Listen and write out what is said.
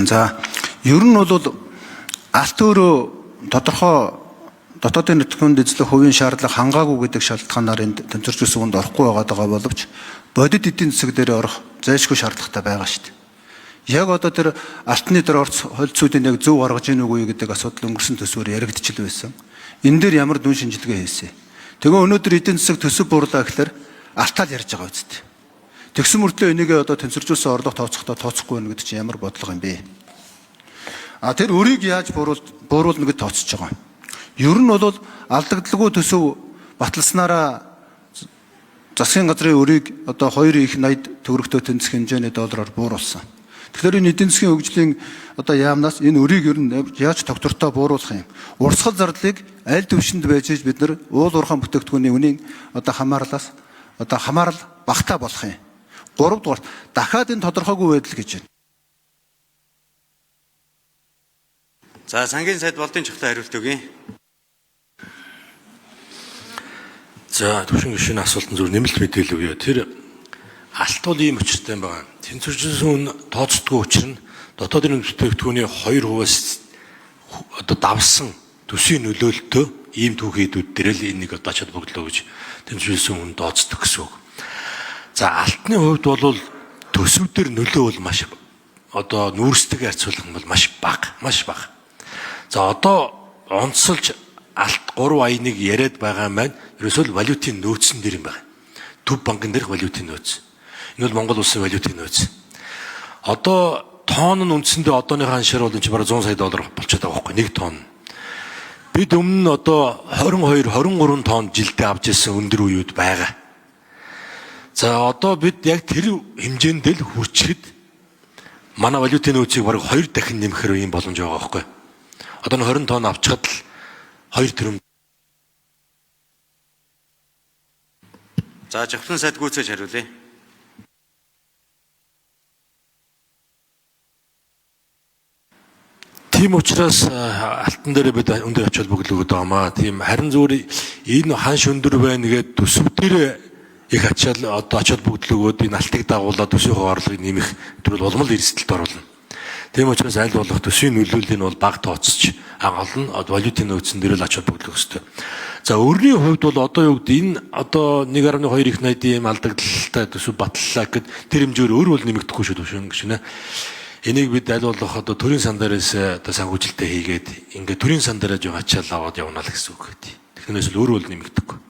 За ер нь бол алт өөрөө тодорхой дотоодын нутгийн эзлэх хувийн шаардлага хангаагүй гэдэг шалтгаанаар энд тэнцвэржүүлсэн үнд орохгүй байгаа боловч бодит эдийн засаг дээр орох зайлшгүй шаардлагатай байгаа шүү дээ. Яг одоо тэр алтны дээр орц холцуудыг яг зөв гаргаж ийн үгүй гэдэг асуудал өнгөрсөн төсвөр яригдчихл байсан. Энэ дээр ямар дүн шинжилгээ хийсэн. Тэгээ өнөөдөр эдийн засаг төсөв буурлаа гэхээр алтаал ярьж байгаа үст. Тэгсэн мөртлөө энийг одоо тэнцвэржүүлсэн орлого тооцохдоо тооцохгүй байна гэдэг чинь ямар бодлого юм бэ? Тэр өрийг яаж бууруулна гэж тооцож байгаа. Ер нь бол алдагдaltaгүй төсөв баталснараа засгийн газрын өрийг одоо 2.80 төгрөгтөө тэнцэх хэмжээний доллараар бууруулсан. Тэгэхээр энэ эдийн засгийн хөгжлийн одоо яамнаас энэ өрийг ер нь яаж тогтвортой бууруулах юм? Урсгал зардлыг аль түвшинд байж бид нар уул уурхайн бүтээгдэхүүний үнийн одоо хамаарал багтаа болох юм. 3 дугаар дахиад энэ тодорхойгүй байдал гэж байна. За сангийн сайд болдын чухлын хариулт өгье. За төвшин гишүүний асуултанд зөв нэмэлт мэдээлэл өгье. Тэр алт бол ийм учиртай юм байна. Тэнцвэржүүлсэн үн тооцдгүй учир нь дотоодын бүтээгдэхүүний 2% одоо давсан төсвийн нөлөөлөлтөө ийм түүхийдүүд дээр л энийг одоо ач холбогдлоо гэж тэнцвэржүүлсэн үн тооцдог гэсэн үг. За алтны хувьд бол төсөв дээр нөлөө бол маш одоо нүүрстэйг харьцуулах юм бол маш бага. За одоо онцолж алт 3.81 яриад байгаа юм байна. Ерөөсөө валютын нөөцөн дээр юм байна. Төв банкн дээрх валютын нөөц. Энэ бол Монгол улсын валютын нөөц. Одоо тонн нь үндсэндээ одооныхаа аншаар бол энэ бараг 100 сая доллар болчиход байгаа байхгүй нэг тонн. Бид өмнө нь одоо 22-23 тонн жилдээ авч ирсэн өндөр үеуд байгаа. За одоо бид яг тэр хэмжээнд л хүрчихэд манай валютын нөөцийг бараг 2 дахин нэмэхээр юм боломж байгаа байхгүй. Одоо нь 20 тонн авчихад л 2 тэрбум. За жавхлан сайд гүйцээж хариулъя. Тийм учраас алтан дээр бид өндөр ач холбогдол өгöd байгаамаа. Тийм харин зүгээр энэ ханш өндөр байна гэдэг төсөв дээр их ач холбогдол өгöd энэ алтыг дагуулад төсвийн орлогыг нэмэх төрөл улмал эрсдэлд оруулна. Тийм учраас аль болох төсвийн нөлөөллийг бол бага тооцож хагална. Валютын нөөцөн дээр л ач холбогдол өгөх ёстой. За өрний хувьд бол одоо юу гэдэг энэ одоо 1.2 их 80 алдагдaltaй төсөв батллаа гэд тэр хэмжээр өөр бол нэмэгдэхгүй шүү дээ. Энийг бид аль болох одоо төрийн сан дээрээс одоо санхүүжилтээ хийгээд ингээд төрийн сан дээрээ жоо ачаал аваад явна л гэсэн үг гэдэг. Тэгнээс л өөр бол нэмэгдэхгүй.